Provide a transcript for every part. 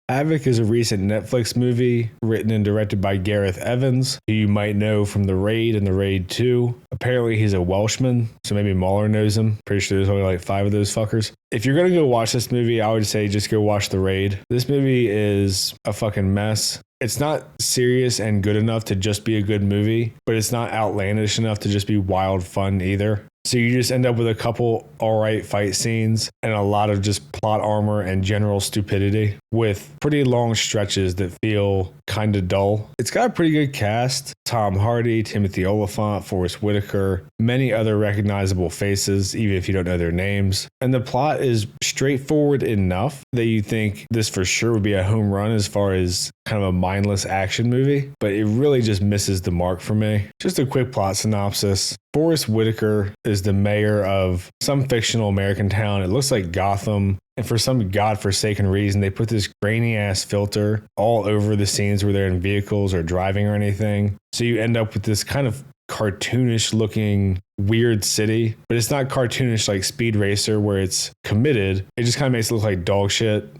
Havoc is a recent Netflix movie written and directed by Gareth Evans, who you might know from The Raid and The Raid 2. Apparently, he's a Welshman, so maybe Mahler knows him. Pretty sure there's only like 5 of those fuckers. If you're going to go watch this movie, I would say just go watch The Raid. This movie is a fucking mess. It's not serious and good enough to just be a good movie, but it's not outlandish enough to just be wild fun either. So you just end up with a couple alright fight scenes and a lot of just plot armor and general stupidity with pretty long stretches that feel kind of dull. It's got a pretty good cast. Tom Hardy, Timothy Olyphant, Forrest Whitaker, many other recognizable faces, even if you don't know their names. And the plot is straightforward enough that you think this for sure would be a home run as far as kind of a mindless action movie, but it really just misses the mark for me. Just a quick plot synopsis. Forrest Whitaker is the mayor of some fictional American town. It looks like Gotham. And for some godforsaken reason, they put this grainy ass filter all over the scenes where they're in vehicles or driving or anything. So you end up with this kind of cartoonish looking weird city, but it's not cartoonish like Speed Racer where it's committed. It just kind of makes it look like dog shit.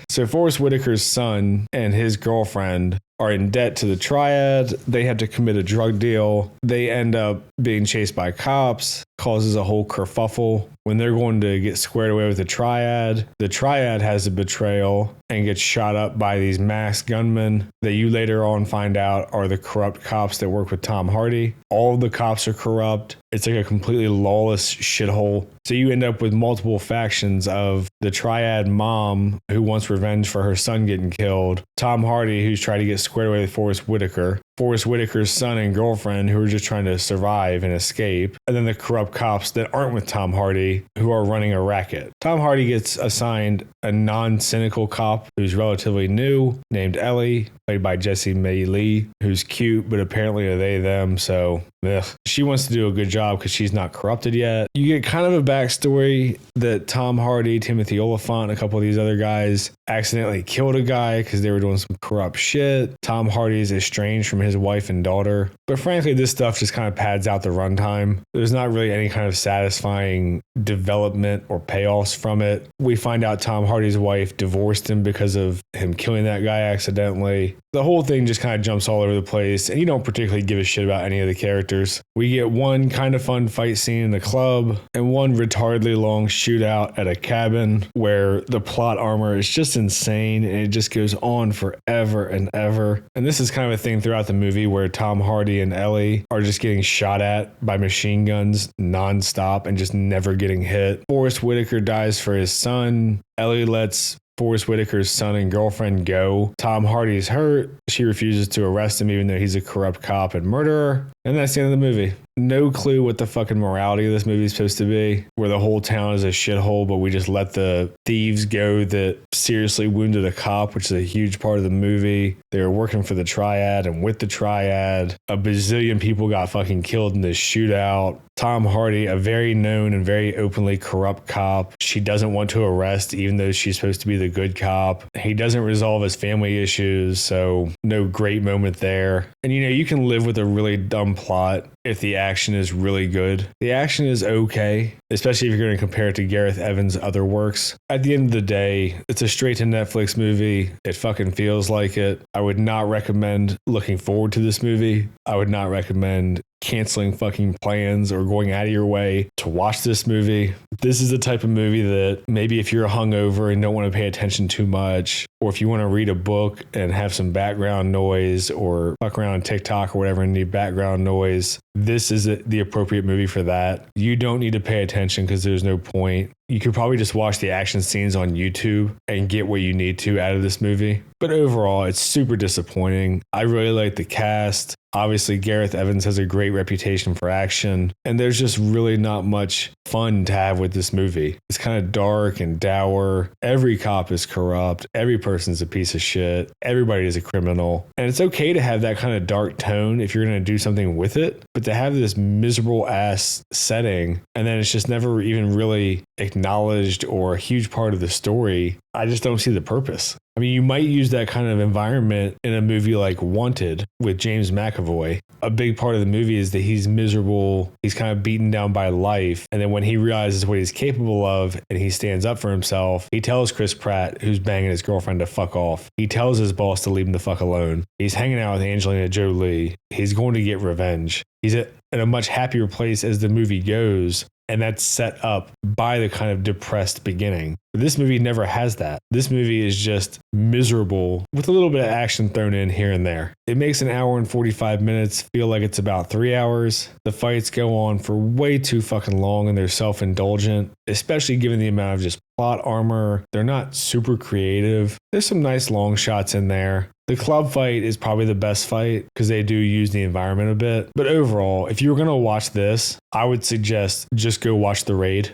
So Forrest Whitaker's son and his girlfriend are in debt to the triad. They have to commit a drug deal. They end up being chased by cops, causes a whole kerfuffle. When they're going to get squared away with the triad has a betrayal and gets shot up by these masked gunmen that you later on find out are the corrupt cops that work with Tom Hardy. All of the cops are corrupt. It's like a completely lawless shithole. So you end up with multiple factions of the triad mom who wants revenge for her son getting killed, Tom Hardy who's trying to get squared away with Forrest Whitaker's son and girlfriend who are just trying to survive and escape, and then the corrupt cops that aren't with Tom Hardy who are running a racket. Tom Hardy gets assigned a non-cynical cop who's relatively new named Ellie, played by Jessie Mae Lee, who's cute, but apparently are they them, so ugh. She wants to do a good job because she's not corrupted yet. You get kind of a backstory that Tom Hardy, Timothy Olyphant, and a couple of these other guys accidentally killed a guy because they were doing some corrupt shit. Tom Hardy is estranged from his wife and daughter. But frankly, this stuff just kind of pads out the runtime. There's not really any kind of satisfying development or payoffs from it. We find out Tom Hardy's wife divorced him because of him killing that guy accidentally. The whole thing just kind of jumps all over the place, and you don't particularly give a shit about any of the characters. We get one kind of fun fight scene in the club and one retardedly long shootout at a cabin where the plot armor is just insane and it just goes on forever and ever. And this is kind of a thing throughout the movie where Tom Hardy and Ellie are just getting shot at by machine guns nonstop and just never getting hit. Forrest Whitaker dies for his son. Ellie lets Forrest Whitaker's son and girlfriend go. Tom Hardy's hurt. She refuses to arrest him even though he's a corrupt cop and murderer. And that's the end of the movie. No clue what the fucking morality of this movie is supposed to be, where the whole town is a shithole, but we just let the thieves go that seriously wounded a cop, which is a huge part of the movie. They were working for the triad, and with the triad, a bazillion people got fucking killed in this shootout. Tom Hardy, a very known and very openly corrupt cop, she doesn't want to arrest even though she's supposed to be the good cop. He doesn't resolve his family issues, so no great moment there. And you know, you can live with a really dumb plot if the action is really good. The action is okay, especially if you're going to compare it to Gareth Evans' other works. At the end of the day, it's a straight to Netflix movie. It fucking feels like it. I would not recommend looking forward to this movie. I would not recommend canceling fucking plans or going out of your way to watch this movie. This is the type of movie that maybe if you're hungover and don't want to pay attention too much, or if you want to read a book and have some background noise or fuck around on TikTok or whatever and need background noise, this is the appropriate movie for that. You don't need to pay attention because there's no point. You could probably just watch the action scenes on YouTube and get what you need to out of this movie. But overall, it's super disappointing. I really like the cast. Obviously, Gareth Evans has a great reputation for action, and there's just really not much fun to have with this movie. It's kind of dark and dour. Every cop is corrupt. Every person's a piece of shit. Everybody is a criminal. And it's okay to have that kind of dark tone if you're going to do something with it, but to have this miserable ass setting, and then it's just never even really acknowledged or a huge part of the story, I just don't see the purpose. I mean, you might use that kind of environment in a movie like Wanted with James McAvoy. A big part of the movie is that he's miserable. He's kind of beaten down by life. And then when he realizes what he's capable of and he stands up for himself, he tells Chris Pratt, who's banging his girlfriend, to fuck off. He tells his boss to leave him the fuck alone. He's hanging out with Angelina Jolie. He's going to get revenge. He's in a much happier place as the movie goes. And that's set up by the kind of depressed beginning. But this movie never has that. This movie is just miserable with a little bit of action thrown in here and there. It makes an hour and 45 minutes feel like it's about 3 hours. The fights go on for way too fucking long and they're self-indulgent, especially given the amount of just plot armor. They're not super creative. There's some nice long shots in there. The club fight is probably the best fight because they do use the environment a bit. But overall, if you were going to watch this, I would suggest just go watch The Raid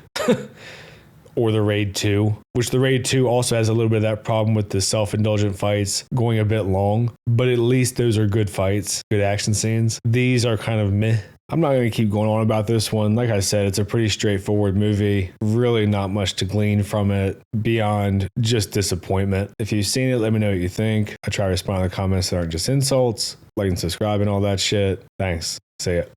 or The Raid 2, which The Raid 2 also has a little bit of that problem with the self-indulgent fights going a bit long. But at least those are good fights, good action scenes. These are kind of meh. I'm not going to keep going on about this one. Like I said, it's a pretty straightforward movie. Really not much to glean from it beyond just disappointment. If you've seen it, let me know what you think. I try to respond to the comments that aren't just insults. Like and subscribe and all that shit. Thanks. See ya.